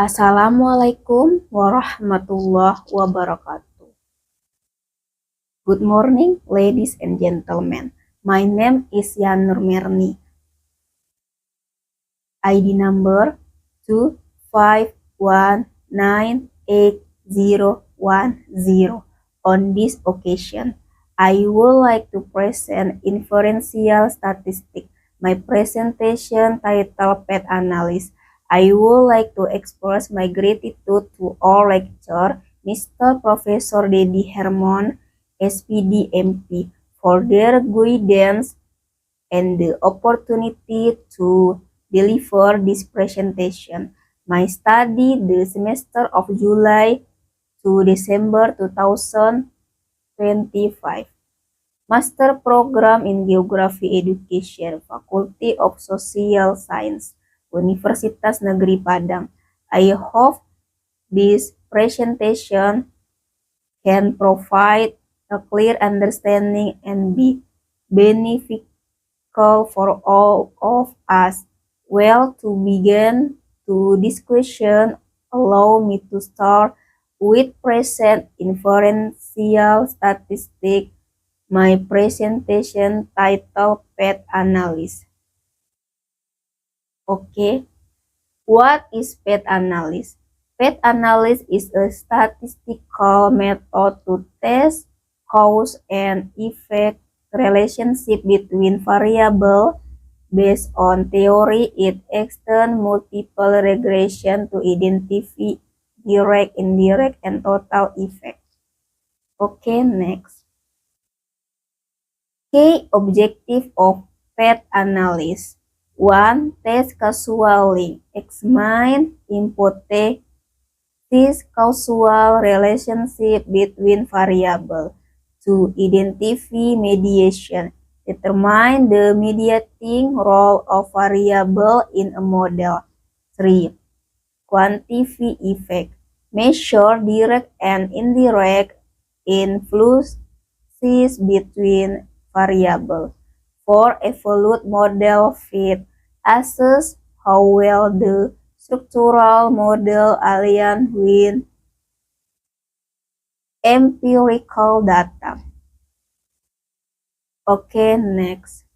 Assalamualaikum warahmatullahi wabarakatuh. Good morning, ladies and gentlemen. My name is Yan Nurmerni. ID number 2519810. On this occasion, I would like to present inferential statistics. My presentation titled PET Analysis. I would like to express my gratitude to our lecturer, Mr. Professor Dedi Hermon, SPD MP, for their guidance and the opportunity to deliver this presentation. My study the semester of July to December 2025. Master Program in Geography Education, Faculty of Social Science, Universitas Negeri Padang. I hope this presentation can provide a clear understanding and be beneficial for all of us. Well, to begin to this question, allow me to start with present inferential statistics. My presentation titled PET Analysis. Okay, what is PET Analysis? PET analysis is a statistical method to test cause and effect relationship between variables. Based on theory, it extends multiple regression to identify direct, indirect, and total effects. Okay, next. Key objective of PET analysis. 1. Test causal link. Examine hypothesis causal relationship between variables. 2. Identify mediation. Determine the mediating role of variable in a model. 3. Quantify effect. Measure direct and indirect influences between variables. 4. Evaluate model fit. Assess how well the structural model aligns with empirical data. Okay, next.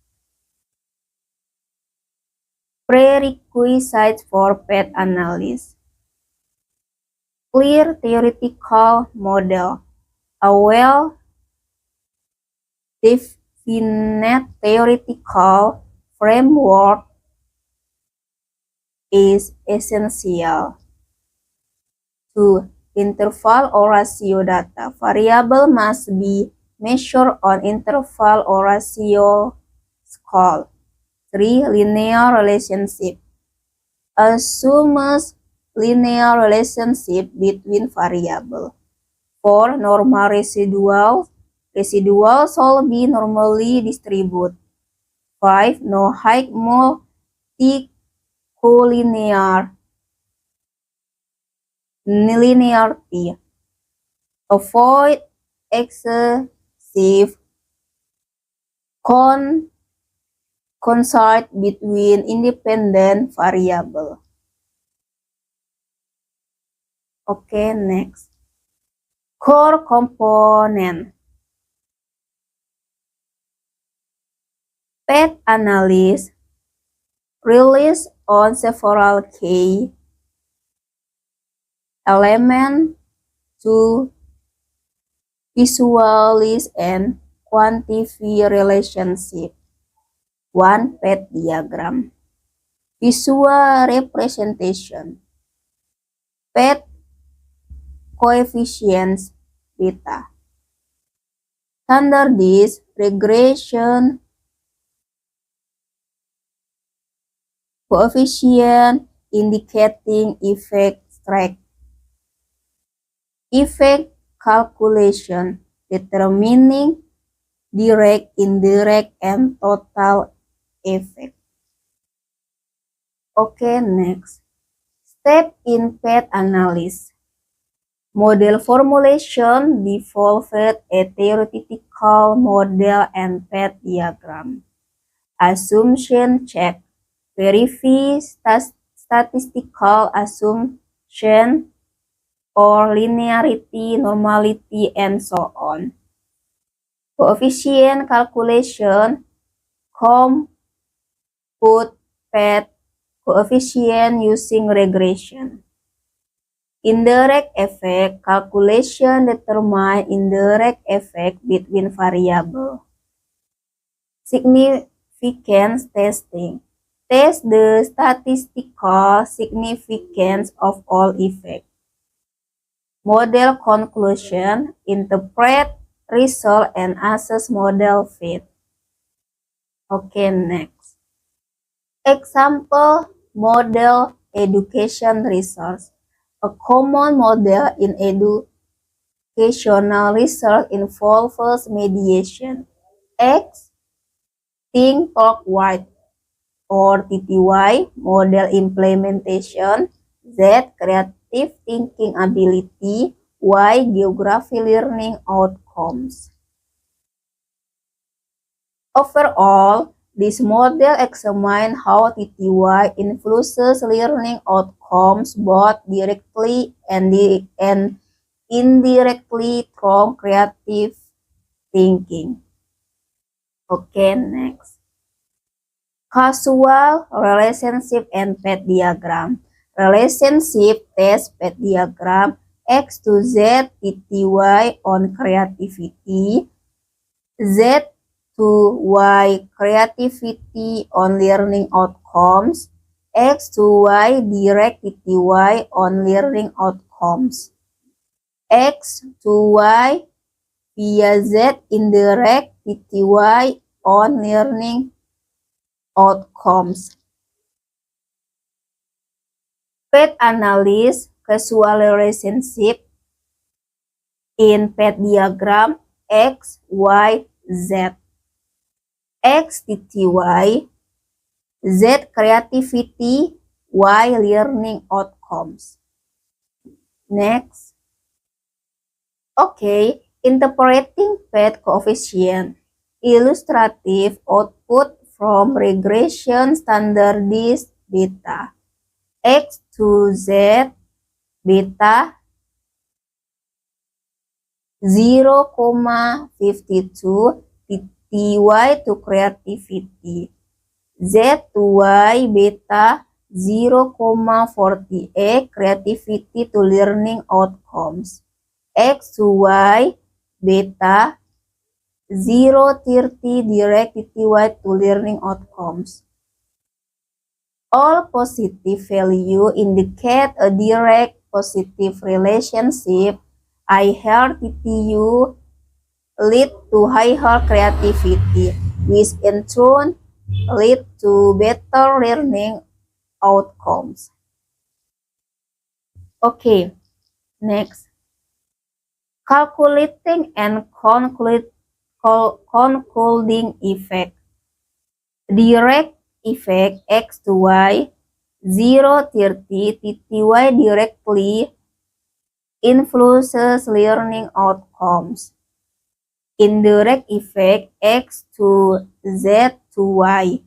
Prerequisites for PET analysis. Clear theoretical model. A well-defined theoretical framework is essential. 2. Interval or ratio data. Variable must be measured on interval or ratio scale. 3. Linear relationship. Assumes linear relationship between variables. 4. Normal residual. Residual should be normally distributed. 5. No high multicollinear linearity. Avoid excessive contrast between independent variables. Okay, next. Core component. PET analysis relies on several key elements to visualize and quantify relationship. 1. PET diagram. Visual representation. PET coefficients beta. Standardized regression coefficient indicating effect track. Effect calculation determining direct, indirect, and total effect. Okay, next. Step in PET analysis. Model formulation developed a theoretical model and PET diagram. Assumption check. Verify statistical assumption distribution, or linearity, normality, and so on. Coefficient calculation, compute path coefficient using regression. Indirect effect calculation determine indirect effect between variables. Significance testing. Test the statistical significance of all effects. Model conclusion. Interpret result and assess model fit. Okay, next. Example model education research. A common model in educational research involves mediation. X. Think, talk, write, or TTY, model implementation. Z. Creative thinking ability. Y. Geography learning outcomes. Overall, this model examines how TTY influences learning outcomes both directly and indirectly through creative thinking. Okay, next. Causal relationship and path diagram. Relationship test path diagram. X to Z TTY on creativity. Z to Y creativity on learning outcomes. X to Y direct TTY on learning outcomes. X to Y via Z indirect TTY on learning outcomes. Path analysis causal relationship in path diagram X, Y, Z. X TTY, Z creativity, Y learning outcomes. Next. Okay, interpreting path coefficient. Illustrative output from regression standardized beta. X to Z beta 0,52 TY to creativity. Z to Y beta 0,48 creativity to learning outcomes. X to Y beta 0,30 direct TTY to learning outcomes. All positive value indicate a direct positive relationship. Higher TTU lead to higher creativity, which in turn lead to better learning outcomes. Okay, next. Calculating and concluding effect. Direct effect X to Y 0,30 TTY directly influences learning outcomes. Indirect effect X to Z to Y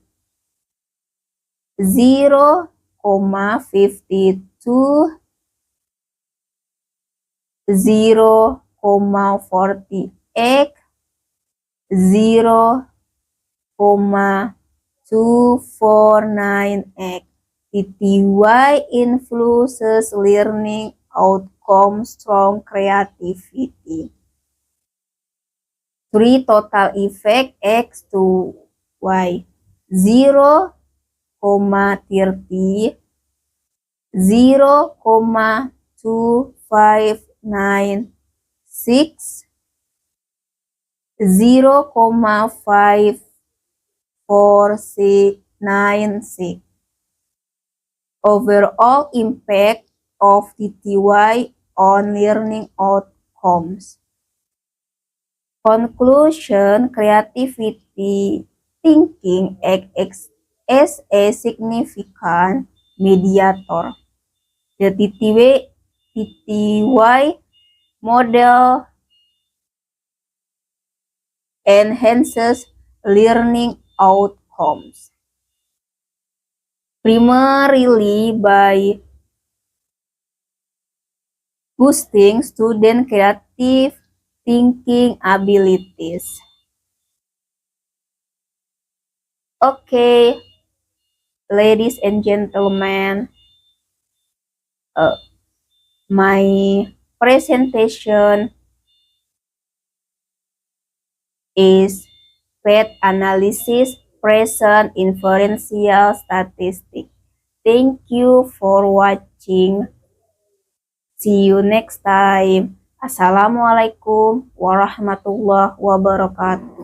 0,52 0,48 0,249x TTY influences learning outcomes strong creativity. 3 total effect X to Y 0,30 0,2596 0,5496. Overall impact of TTY on learning outcomes. Conclusion, creativity thinking acts as a significant mediator. The TTY model enhances learning outcomes, primarily by boosting student creative thinking abilities. Okay, ladies and gentlemen, uh, my presentation is PET analysis present inferential statistics. Thank you for watching. See you next time. Assalamualaikum warahmatullahi wabarakatuh.